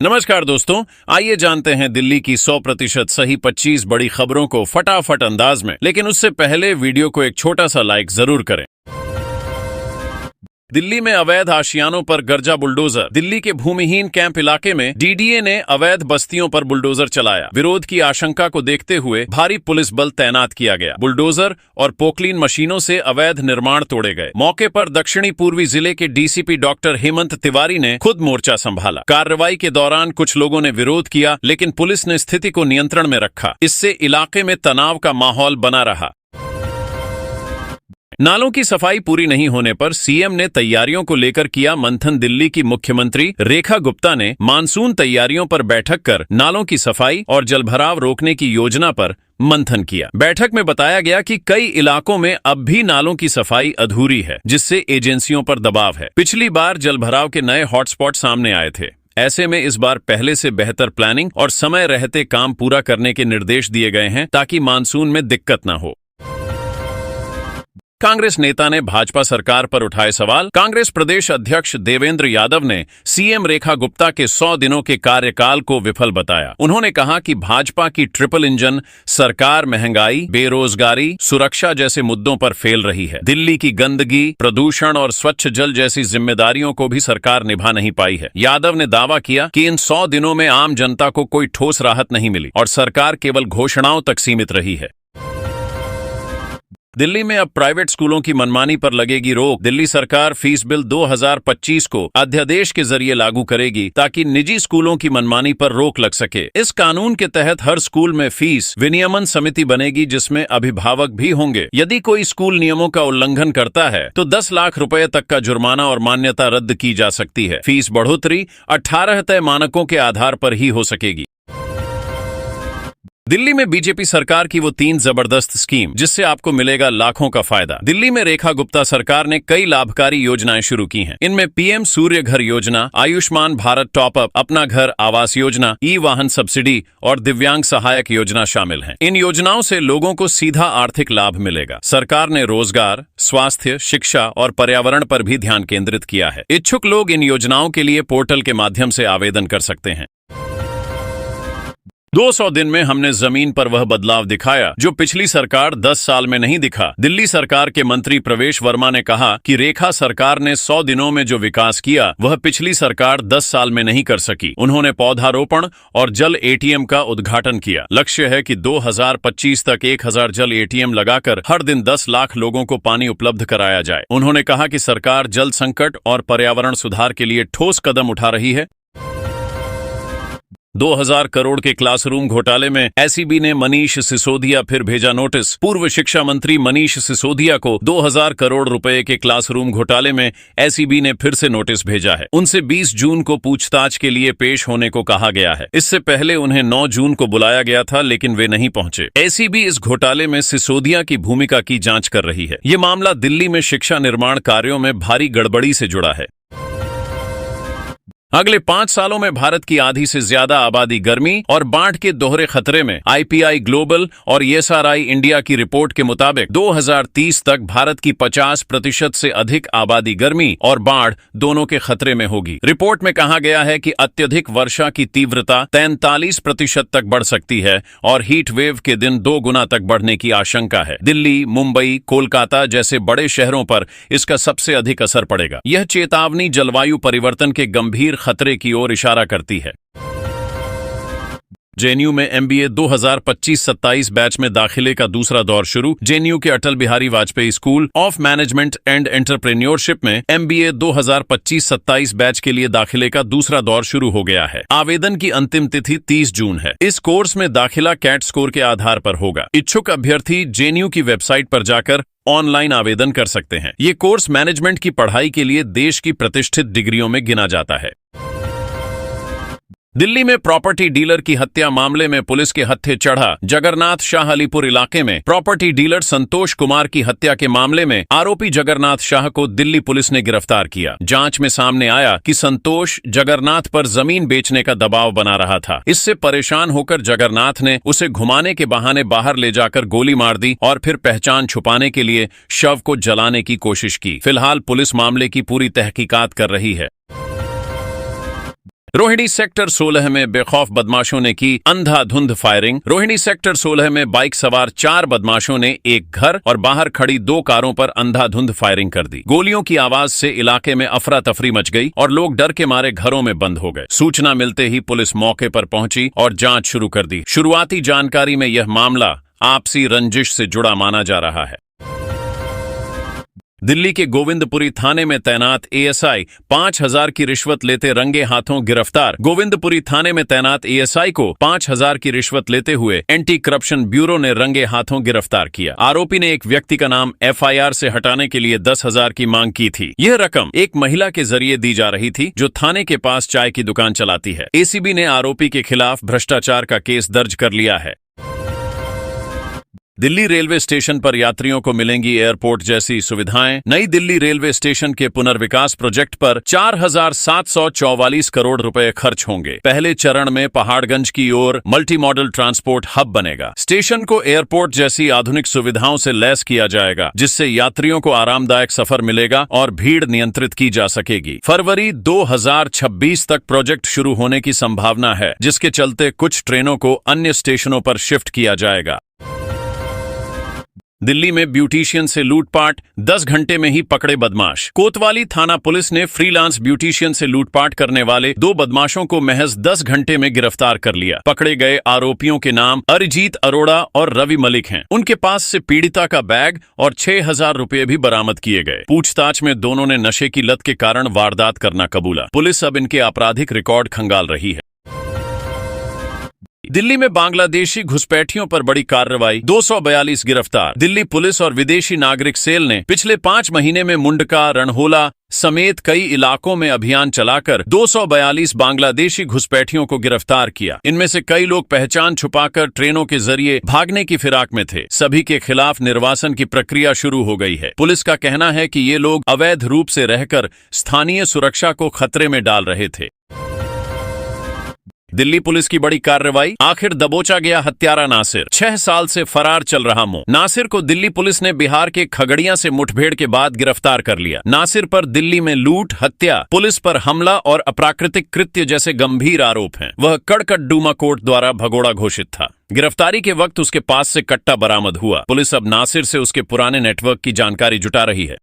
नमस्कार दोस्तों, आइए जानते हैं दिल्ली की 100% सही 25 बड़ी खबरों को फटाफट अंदाज में। लेकिन उससे पहले वीडियो को एक छोटा सा लाइक जरूर करें। दिल्ली में अवैध आशियानों पर गर्जा बुलडोजर। दिल्ली के भूमिहीन कैंप इलाके में डीडीए ने अवैध बस्तियों पर बुलडोजर चलाया। विरोध की आशंका को देखते हुए भारी पुलिस बल तैनात किया गया। बुलडोजर और पोकलीन मशीनों से अवैध निर्माण तोड़े गए। मौके पर दक्षिणी पूर्वी जिले के डीसीपी डॉक्टर हेमंत तिवारी ने खुद मोर्चा संभाला। कार्रवाई के दौरान कुछ लोगों ने विरोध किया, लेकिन पुलिस ने स्थिति को नियंत्रण में रखा। इससे इलाके में तनाव का माहौल बना रहा। नालों की सफाई पूरी नहीं होने पर सीएम ने तैयारियों को लेकर किया मंथन। दिल्ली की मुख्यमंत्री रेखा गुप्ता ने मानसून तैयारियों पर बैठक कर नालों की सफाई और जलभराव रोकने की योजना पर मंथन किया। बैठक में बताया गया कि कई इलाकों में अब भी नालों की सफाई अधूरी है, जिससे एजेंसियों पर दबाव है। पिछली बार जलभराव के नए हॉटस्पॉट सामने आए थे। ऐसे में इस बार पहले से बेहतर प्लानिंग और समय रहते काम पूरा करने के निर्देश दिए गए हैं, ताकि मानसून में दिक्कत न हो। कांग्रेस नेता ने भाजपा सरकार पर उठाए सवाल। कांग्रेस प्रदेश अध्यक्ष देवेंद्र यादव ने सीएम रेखा गुप्ता के 100 दिनों के कार्यकाल को विफल बताया। उन्होंने कहा कि भाजपा की ट्रिपल इंजन सरकार महंगाई, बेरोजगारी, सुरक्षा जैसे मुद्दों पर फेल रही है। दिल्ली की गंदगी, प्रदूषण और स्वच्छ जल जैसी जिम्मेदारियों को भी सरकार निभा नहीं पाई है। यादव ने दावा किया कि इन 100 दिनों में आम जनता को कोई ठोस राहत नहीं मिली और सरकार केवल घोषणाओं तक सीमित रही है। दिल्ली में अब प्राइवेट स्कूलों की मनमानी पर लगेगी रोक। दिल्ली सरकार फीस बिल 2025 को अध्यादेश के जरिए लागू करेगी, ताकि निजी स्कूलों की मनमानी पर रोक लग सके। इस कानून के तहत हर स्कूल में फीस विनियमन समिति बनेगी, जिसमें अभिभावक भी होंगे। यदि कोई स्कूल नियमों का उल्लंघन करता है तो 10 लाख रुपए तक का जुर्माना और मान्यता रद्द की जा सकती है। फीस बढ़ोतरी 18 तय मानकों के आधार पर ही हो सकेगी। दिल्ली में बीजेपी सरकार की वो 3 जबरदस्त स्कीम, जिससे आपको मिलेगा लाखों का फायदा। दिल्ली में रेखा गुप्ता सरकार ने कई लाभकारी योजनाएं शुरू की हैं। इनमें पीएम सूर्य घर योजना, आयुष्मान भारत टॉपअप, अपना घर आवास योजना, ई वाहन सब्सिडी और दिव्यांग सहायक योजना शामिल हैं। इन योजनाओं से लोगों को सीधा आर्थिक लाभ मिलेगा। सरकार ने रोजगार, स्वास्थ्य, शिक्षा और पर्यावरण पर भी ध्यान केंद्रित किया है। इच्छुक लोग इन योजनाओं के लिए पोर्टल के माध्यम से आवेदन कर सकते हैं। 200 दिन में हमने जमीन पर वह बदलाव दिखाया जो पिछली सरकार 10 साल में नहीं दिखा। दिल्ली सरकार के मंत्री प्रवेश वर्मा ने कहा कि रेखा सरकार ने 100 दिनों में जो विकास किया वह पिछली सरकार 10 साल में नहीं कर सकी। उन्होंने पौधारोपण और जल एटीएम का उद्घाटन किया। लक्ष्य है कि 2025 तक 1000 जल एटीएम लगाकर हर दिन 10 लाख लोगों को पानी उपलब्ध कराया जाए। उन्होंने कहा कि सरकार जल संकट और पर्यावरण सुधार के लिए ठोस कदम उठा रही है। 2000 करोड़ के क्लासरूम घोटाले में एसीबी ने मनीष सिसोदिया फिर भेजा नोटिस। पूर्व शिक्षा मंत्री मनीष सिसोदिया को 2000 करोड़ रुपए के क्लासरूम घोटाले में एसीबी ने फिर से नोटिस भेजा है। उनसे 20 जून को पूछताछ के लिए पेश होने को कहा गया है। इससे पहले उन्हें 9 जून को बुलाया गया था, लेकिन वे नहीं पहुंचे। एसीबी इस घोटाले में सिसोदिया की भूमिका की जांच कर रही है। ये मामला दिल्ली में शिक्षा निर्माण कार्यों में भारी गड़बड़ी से जुड़ा है। अगले 5 सालों में भारत की आधी से ज्यादा आबादी गर्मी और बाढ़ के दोहरे खतरे में। आईपीआई ग्लोबल और एसआरआई इंडिया की रिपोर्ट के मुताबिक 2030 तक भारत की 50% से अधिक आबादी गर्मी और बाढ़ दोनों के खतरे में होगी। रिपोर्ट में कहा गया है कि अत्यधिक वर्षा की तीव्रता 43% तक बढ़ सकती है और हीट वेव के दिन 2 गुना तक बढ़ने की आशंका है। दिल्ली, मुंबई, कोलकाता जैसे बड़े शहरों पर इसका सबसे अधिक असर पड़ेगा। यह चेतावनी जलवायु परिवर्तन के गंभीर खतरे की ओर इशारा करती है। जेएनयू में एमबीए 2025-27 बैच में दाखिले का दूसरा दौर शुरू। जेएनयू के Atal Bihari Vajpayee school of management and entrepreneurship में एमबीए 2025-27 बैच के लिए दाखिले का दूसरा दौर शुरू हो गया है। आवेदन की अंतिम तिथि 30 जून है। इस कोर्स में दाखिला कैट स्कोर के आधार पर होगा। इच्छुक अभ्यर्थी जेएनयू की वेबसाइट पर जाकर ऑनलाइन आवेदन कर सकते हैं। ये कोर्स मैनेजमेंट की पढ़ाई के लिए देश की प्रतिष्ठित डिग्रियों में गिना जाता है। दिल्ली में प्रॉपर्टी डीलर की हत्या मामले में पुलिस के हत्थे चढ़ा। जगन्नाथ शाह अलीपुर इलाके में प्रॉपर्टी डीलर संतोष कुमार की हत्या के मामले में आरोपी जगन्नाथ शाह को दिल्ली पुलिस ने गिरफ्तार किया। जांच में सामने आया कि संतोष जगन्नाथ पर जमीन बेचने का दबाव बना रहा था। इससे परेशान होकर जगन्नाथ ने उसे घुमाने के बहाने बाहर ले जाकर गोली मार दी और फिर पहचान छुपाने के लिए शव को जलाने की कोशिश की। फिलहाल पुलिस मामले की पूरी तहकीकात कर रही है। रोहिणी सेक्टर 16 में बेखौफ बदमाशों ने की अंधाधुंध फायरिंग। रोहिणी सेक्टर 16 में बाइक सवार 4 बदमाशों ने एक घर और बाहर खड़ी 2 कारों पर अंधाधुंध फायरिंग कर दी। गोलियों की आवाज से इलाके में अफरा तफरी मच गई और लोग डर के मारे घरों में बंद हो गए। सूचना मिलते ही पुलिस मौके पर पहुंची और जांच शुरू कर दी। शुरुआती जानकारी में यह मामला आपसी रंजिश से जुड़ा माना जा रहा है। दिल्ली के गोविंदपुरी थाने में तैनात एएसआई 5,000 की रिश्वत लेते रंगे हाथों गिरफ्तार। गोविंदपुरी थाने में तैनात एएसआई को 5,000 की रिश्वत लेते हुए एंटी करप्शन ब्यूरो ने रंगे हाथों गिरफ्तार किया। आरोपी ने एक व्यक्ति का नाम एफआईआर से हटाने के लिए 10,000 की मांग की थी। यह रकम एक महिला के जरिए दी जा रही थी जो थाने के पास चाय की दुकान चलाती है। एसीबी ने आरोपी के खिलाफ भ्रष्टाचार का केस दर्ज कर लिया है। दिल्ली रेलवे स्टेशन पर यात्रियों को मिलेंगी एयरपोर्ट जैसी सुविधाएं। नई दिल्ली रेलवे स्टेशन के पुनर्विकास प्रोजेक्ट पर 4,744 करोड़ रुपए खर्च होंगे। पहले चरण में पहाड़गंज की ओर मल्टी मॉडल ट्रांसपोर्ट हब बनेगा। स्टेशन को एयरपोर्ट जैसी आधुनिक सुविधाओं से लैस किया जाएगा, जिससे यात्रियों को आरामदायक सफर मिलेगा और भीड़ नियंत्रित की जा सकेगी। फरवरी 2026 तक प्रोजेक्ट शुरू होने की संभावना है, जिसके चलते कुछ ट्रेनों को अन्य स्टेशनों पर शिफ्ट किया जाएगा। दिल्ली में ब्यूटिशियन से लूटपाट, 10 घंटे में ही पकड़े बदमाश। कोतवाली थाना पुलिस ने फ्रीलांस ब्यूटिशियन से लूटपाट करने वाले 2 बदमाशों को महज 10 घंटे में गिरफ्तार कर लिया। पकड़े गए आरोपियों के नाम अरिजीत अरोड़ा और रवि मलिक हैं। उनके पास से पीड़िता का बैग और 6,000 रुपए भी बरामद किए गए। पूछताछ में दोनों ने नशे की लत के कारण वारदात करना कबूला। पुलिस अब इनके आपराधिक रिकॉर्ड खंगाल रही है। दिल्ली में बांग्लादेशी घुसपैठियों पर बड़ी कार्रवाई, 242 गिरफ्तार। दिल्ली पुलिस और विदेशी नागरिक सेल ने पिछले 5 महीने में मुंडका, रणहोला समेत कई इलाकों में अभियान चलाकर 242 बांग्लादेशी घुसपैठियों को गिरफ्तार किया। इनमें से कई लोग पहचान छुपाकर ट्रेनों के जरिए भागने की फिराक में थे। सभी के खिलाफ निर्वासन की प्रक्रिया शुरू हो गई है। पुलिस का कहना है कि ये लोग अवैध रूप से रहकर स्थानीय सुरक्षा को खतरे में डाल रहे थे। दिल्ली पुलिस की बड़ी कार्रवाई, आखिर दबोचा गया हत्यारा नासिर। 6 साल से फरार चल रहा मोह। नासिर को दिल्ली पुलिस ने बिहार के खगड़िया से मुठभेड़ के बाद गिरफ्तार कर लिया। नासिर पर दिल्ली में लूट, हत्या, पुलिस पर हमला और अप्राकृतिक कृत्य जैसे गंभीर आरोप हैं। वह कड़कड़डूमा कोर्ट द्वारा भगोड़ा घोषित था। गिरफ्तारी के वक्त उसके पास से कट्टा बरामद हुआ। पुलिस अब नासिर से उसके पुराने नेटवर्क की जानकारी जुटा रही है।